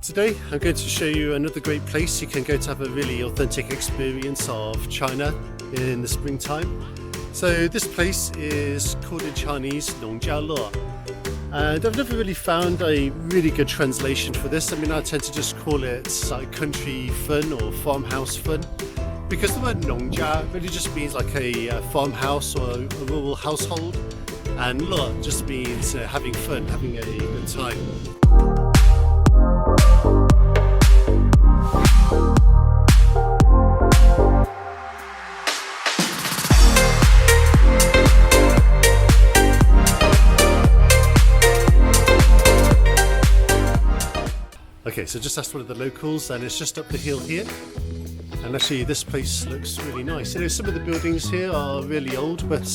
Today I'm going to show you another great place you can go to have a really authentic experience of China in the springtime. So this place is called in Chinese Nongjiale, and I've never really found a really good translation for this. I mean, I tend to just call it like country fun or farmhouse fun, because the word Nongjia really just means like a farmhouse or a rural household, and Le just means having fun, having a good time. Okay, so just asked one of the locals, and it's just up the hill here. And actually, this place looks really nice. You know, some of the buildings here are really old, but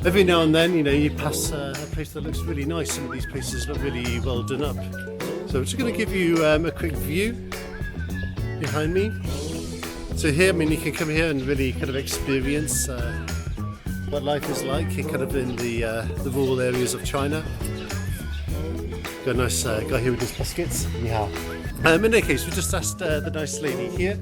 every now and then, you know, you pass a place that looks really nice. Some of these places look really well done up. So I'm just going to give you a quick view behind me. So here, I mean, you can come here and really kind of experience what life is like kind of in the rural areas of China. Got a nice guy here with his baskets. Yeah. In any case, we just asked the nice lady here.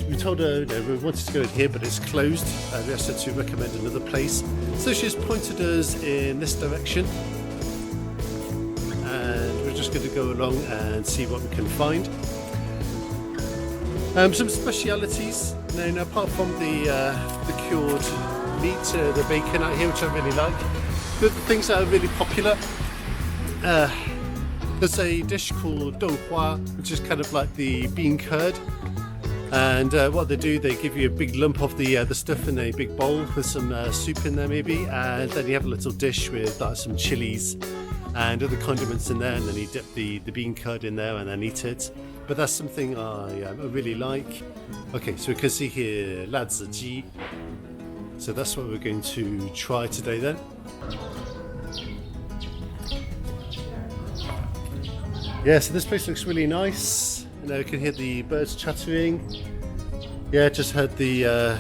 We told her, you know, we wanted to go in here, but it's closed. We asked her to recommend another place. So she's pointed us in this direction, and we're just going to go along and see what we can find. Some specialities. Now, apart from the cured meat, the bacon out here, which I really like. The things that are really popular. There's a dish called douhua, which is kind of like the bean curd, and what they do, they give you a big lump of the stuff in a big bowl with some soup in there maybe, and then you have a little dish with some chilies and other condiments in there, and then you dip the bean curd in there and then eat it. But that's something I really like. Okay, so we can see here laziji, so that's what we're going to try today then. Yeah, so this place looks really nice. You know, you can hear the birds chattering. Yeah, just heard the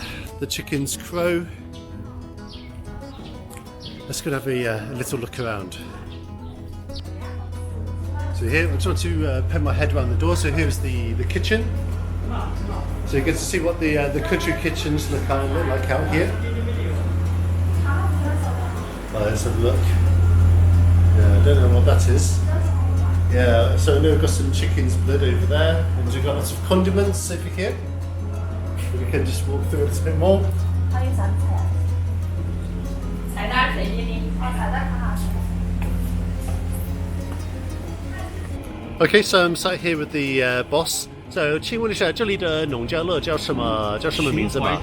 chickens crow. Let's go and have a little look around. So here, I just want to pen my head around the door. So here's the kitchen. So you get to see what the country kitchens look like out here. Let's have a look. Yeah, I don't know what that is. Yeah, so I know we've got some chicken's blood over there, and we've got lots of condiments over here. We can just walk through it a bit more. Okay, so I'm sat here with the boss. So, 请问一下，这里的农家乐叫什么名字吗？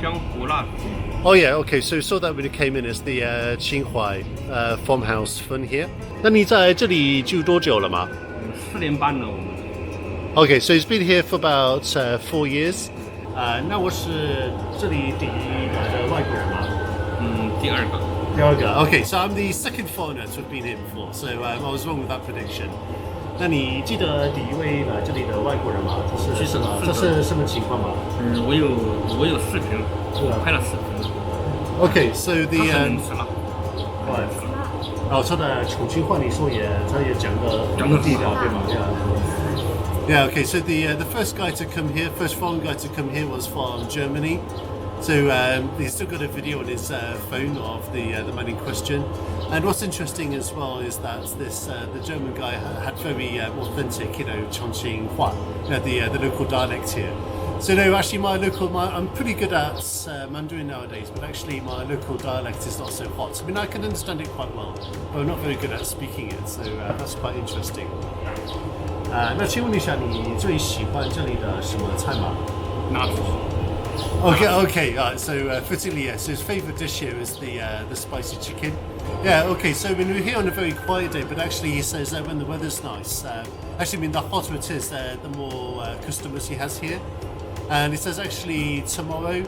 Oh yeah, okay, so saw that when it came in as the Qinghai farmhouse fun here. 那你在这里住多久了吗？ 4年半了，我们。Okay, so he's been here for about 4 years. 那我是这里第一个的外国人嘛。第二个。第二个。Okay, so I'm the second foreigner to have been here before, so I was wrong with that prediction. 那你记得第一位来这里的外国人吗？这是什么情况吗？我有视频，我拍了视频。Okay, so the 他很死了。哦，他的重庆话你说他也讲个地道对吗？ Yeah, okay, so the first guy to come here, first foreign guy to come here was from Germany. So he's still got a video on his phone of the man in question. And what's interesting as well is that the German guy had very authentic, you know, Chongqing Hua, the local dialect here. So no, actually I'm pretty good at Mandarin nowadays, but actually my local dialect is not so hot. I mean, I can understand it quite well, but I'm not very good at speaking it, so that's quite interesting. 那请问一下，你最喜欢这里的什么菜吗？拿出。Okay, so fittingly, yes. So his favourite dish here is the spicy chicken. Yeah, okay. So when we're here on a very quiet day, but actually he says that when the weather's nice, actually, I mean, the hotter it is, the more customers he has here. And he says actually tomorrow,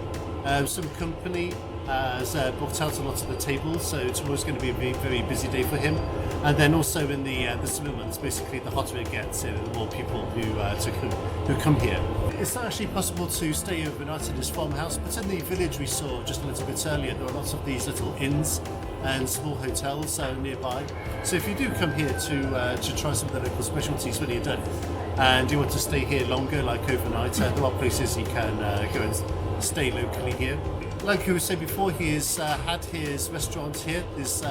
some company has booked out a lot of the tables, so tomorrow's going to be a very, very busy day for him. And then also in the summer months, basically the hotter it gets, the more people who come here. It's not actually possible to stay overnight in this farmhouse, but in the village we saw just a little bit earlier, there are lots of these little inns and small hotels nearby. So if you do come here to try some of the local specialties when you're done, and you want to stay here longer, like overnight, there are places you can go and stay locally here. Like you were saying before, he has had his restaurant here, his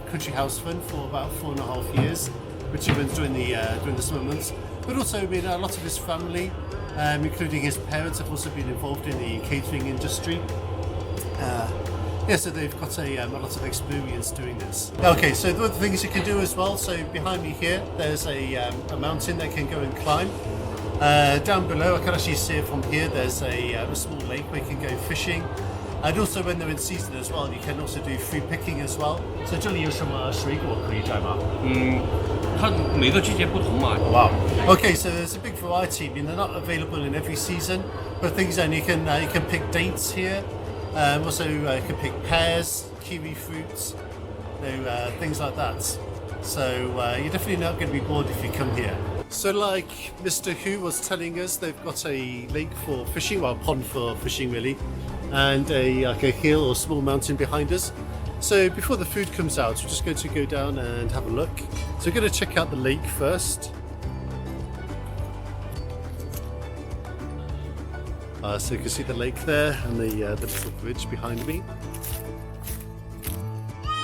country house fund, for about 4.5 years, which he runs during the summer months. But also, a lot of his family, including his parents, have also been involved in the catering industry. So they've got a lot of experience doing this. Okay, so the other things you can do as well. So behind me here, there's a mountain that can go and climb. Down below, I can actually see it from here. There's a small lake where you can go fishing. And also when they're in season as well, you can also do fruit picking as well. So 这里有什么水果可以摘吗？它每个季节不同嘛。Wow. Okay, so there's a big variety. I mean, they're not available in every season, but things you can pick dates here. Also, you can pick pears, kiwi fruits, things like that. So you're definitely not going to be bored if you come here. So, like Mr. Hu was telling us, they've got a lake for fishing, well, a pond for fishing really, and a hill or small mountain behind us. So before the food comes out, we're just going to go down and have a look. So we're going to check out the lake first. So you can see the lake there and the little bridge behind me.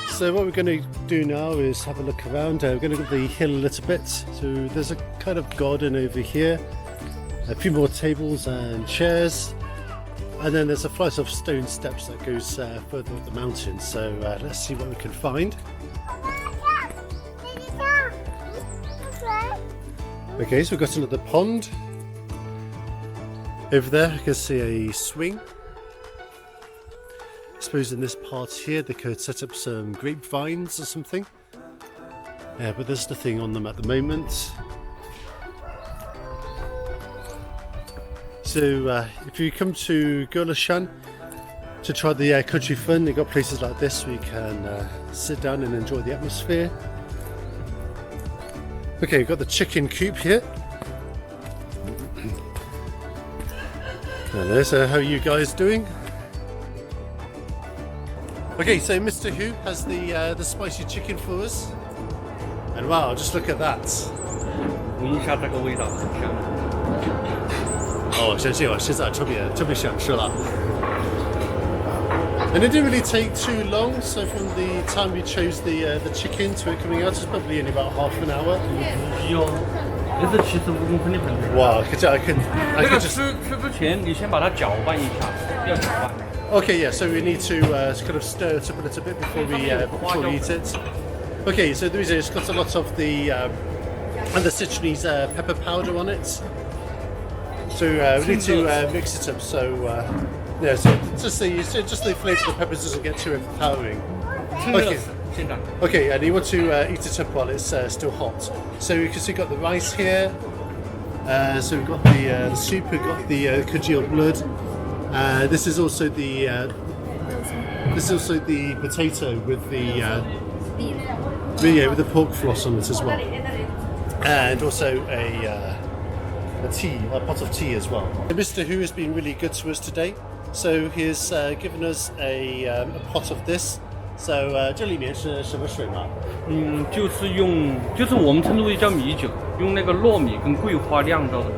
So what we're going to do now is have a look around. We're going to go up the hill a little bit. So there's a kind of garden over here, a few more tables and chairs, and then there's a flight of stone steps that goes further up the mountain. So let's see what we can find. Okay, so we've got another pond. Over there I can see a swing. I suppose in this part here they could set up some grapevines or something. But there's nothing on them at the moment. So if you come to Gulishan to try the country fun, they've got places like this where you can sit down and enjoy the atmosphere. Okay, we've got the chicken coop here. Hello, so how are you guys doing? Okay, so Mr. Hu has the spicy chicken for us. And wow, just look at that. 闻一下这个味道，很香。哦，相信我现在特别想吃了。And it didn't really take too long, so from the time we chose the chicken to it coming out, it's probably only about half an hour. 这是75公分的盆子。Wow, I could just... 吃之前，你先把它搅拌一下，要搅拌。Okay, yeah, so we need to kind of stir it up a little bit before we eat it. Okay, so the reason it's got a lot of the citronese pepper powder on it. So we need to mix it up. So yeah, so just the flavour of the peppers doesn't get too overpowering. Okay. Okay, and you want to eat it up while it's still hot. So you can see we've got the rice here. So we've got the soup. We've got the congealed blood. This is also the potato with the pork floss on it as well, and also a pot of tea as well. Mr. Hu has been really good to us today, so he's given us a pot of this. So 这里面是什么水吗？就是我们称之为叫米酒，用那个糯米跟桂花酿造的。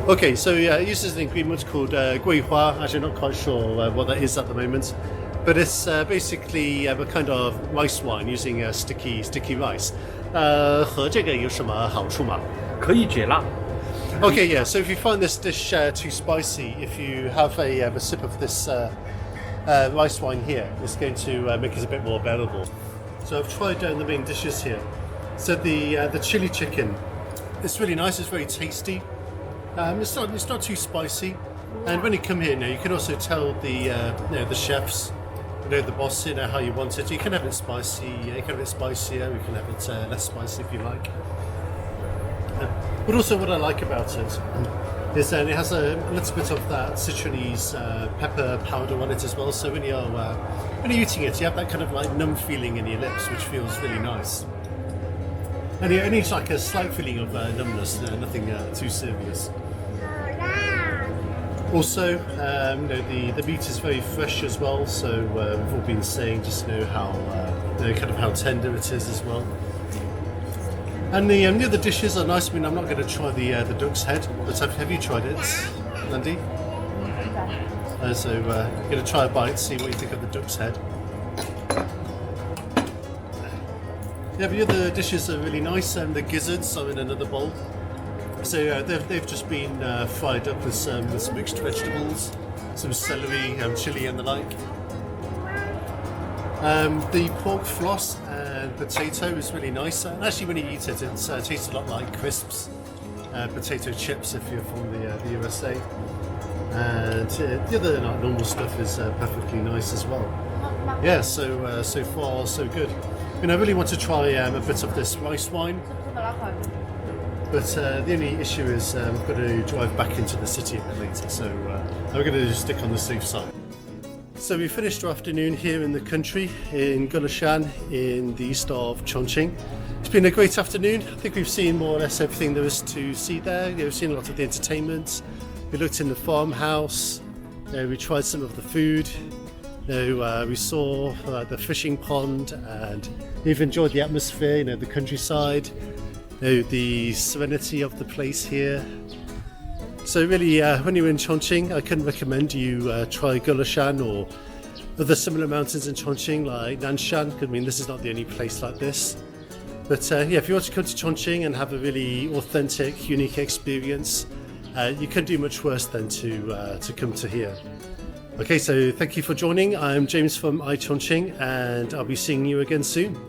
Okay, so it uses an ingredient called guihua. Actually, I'm not quite sure what that is at the moment, but it's basically a kind of rice wine using sticky rice. 和这个有什么好处吗？可以解辣。Okay, yeah. So if you find this dish too spicy, if you have a sip of this rice wine here, it's going to make it a bit more bearable. So I've tried the main dishes here. So the chili chicken, it's really nice. It's very tasty. It's not too spicy, and when you come here now, you can also tell the chefs, the boss, how you want it. You can have it spicy, you can have it spicier, you can have it less spicy if you like. But also, what I like about it is that it has a little bit of that citronese pepper powder on it as well. So when you're eating it, you have that kind of like numb feeling in your lips, which feels really nice. And it only has like a slight feeling of numbness, nothing too serious. Also, the meat is very fresh as well. So we've all been saying just how kind of how tender it is as well. And the other dishes are nice. I mean, I'm not going to try the duck's head, but have you tried it, Nandi? So I'm going to try a bite, see what you think of the duck's head. Yeah, the other dishes are really nice, and the gizzards are in another bowl. So they've just been fried up with some mixed vegetables, some celery, chilli and the like. The pork floss and potato is really nice, and actually when you eat it, it tastes a lot like crisps, potato chips if you're from the USA. And the other normal stuff is perfectly nice as well. Yeah, so far so good. I mean, I really want to try a bit of this rice wine, but the only issue is I've got to drive back into the city a bit later, so I'm going to just stick on the safe side. So we finished our afternoon here in the country in Gulishan in the east of Chongqing. It's been a great afternoon. I think we've seen more or less everything there is to see there. We've seen a lot of the entertainment. We looked in the farmhouse. We tried some of the food. We saw the fishing pond, and we've enjoyed the atmosphere, the countryside, the serenity of the place here. So really, when you're in Chongqing, I can recommend you try Gulishan or other similar mountains in Chongqing like Nanshan. I mean, this is not the only place like this. But yeah, if you want to come to Chongqing and have a really authentic, unique experience, you couldn't do much worse than to come to here. Okay, so thank you for joining. I'm James from iChongqing, and I'll be seeing you again soon.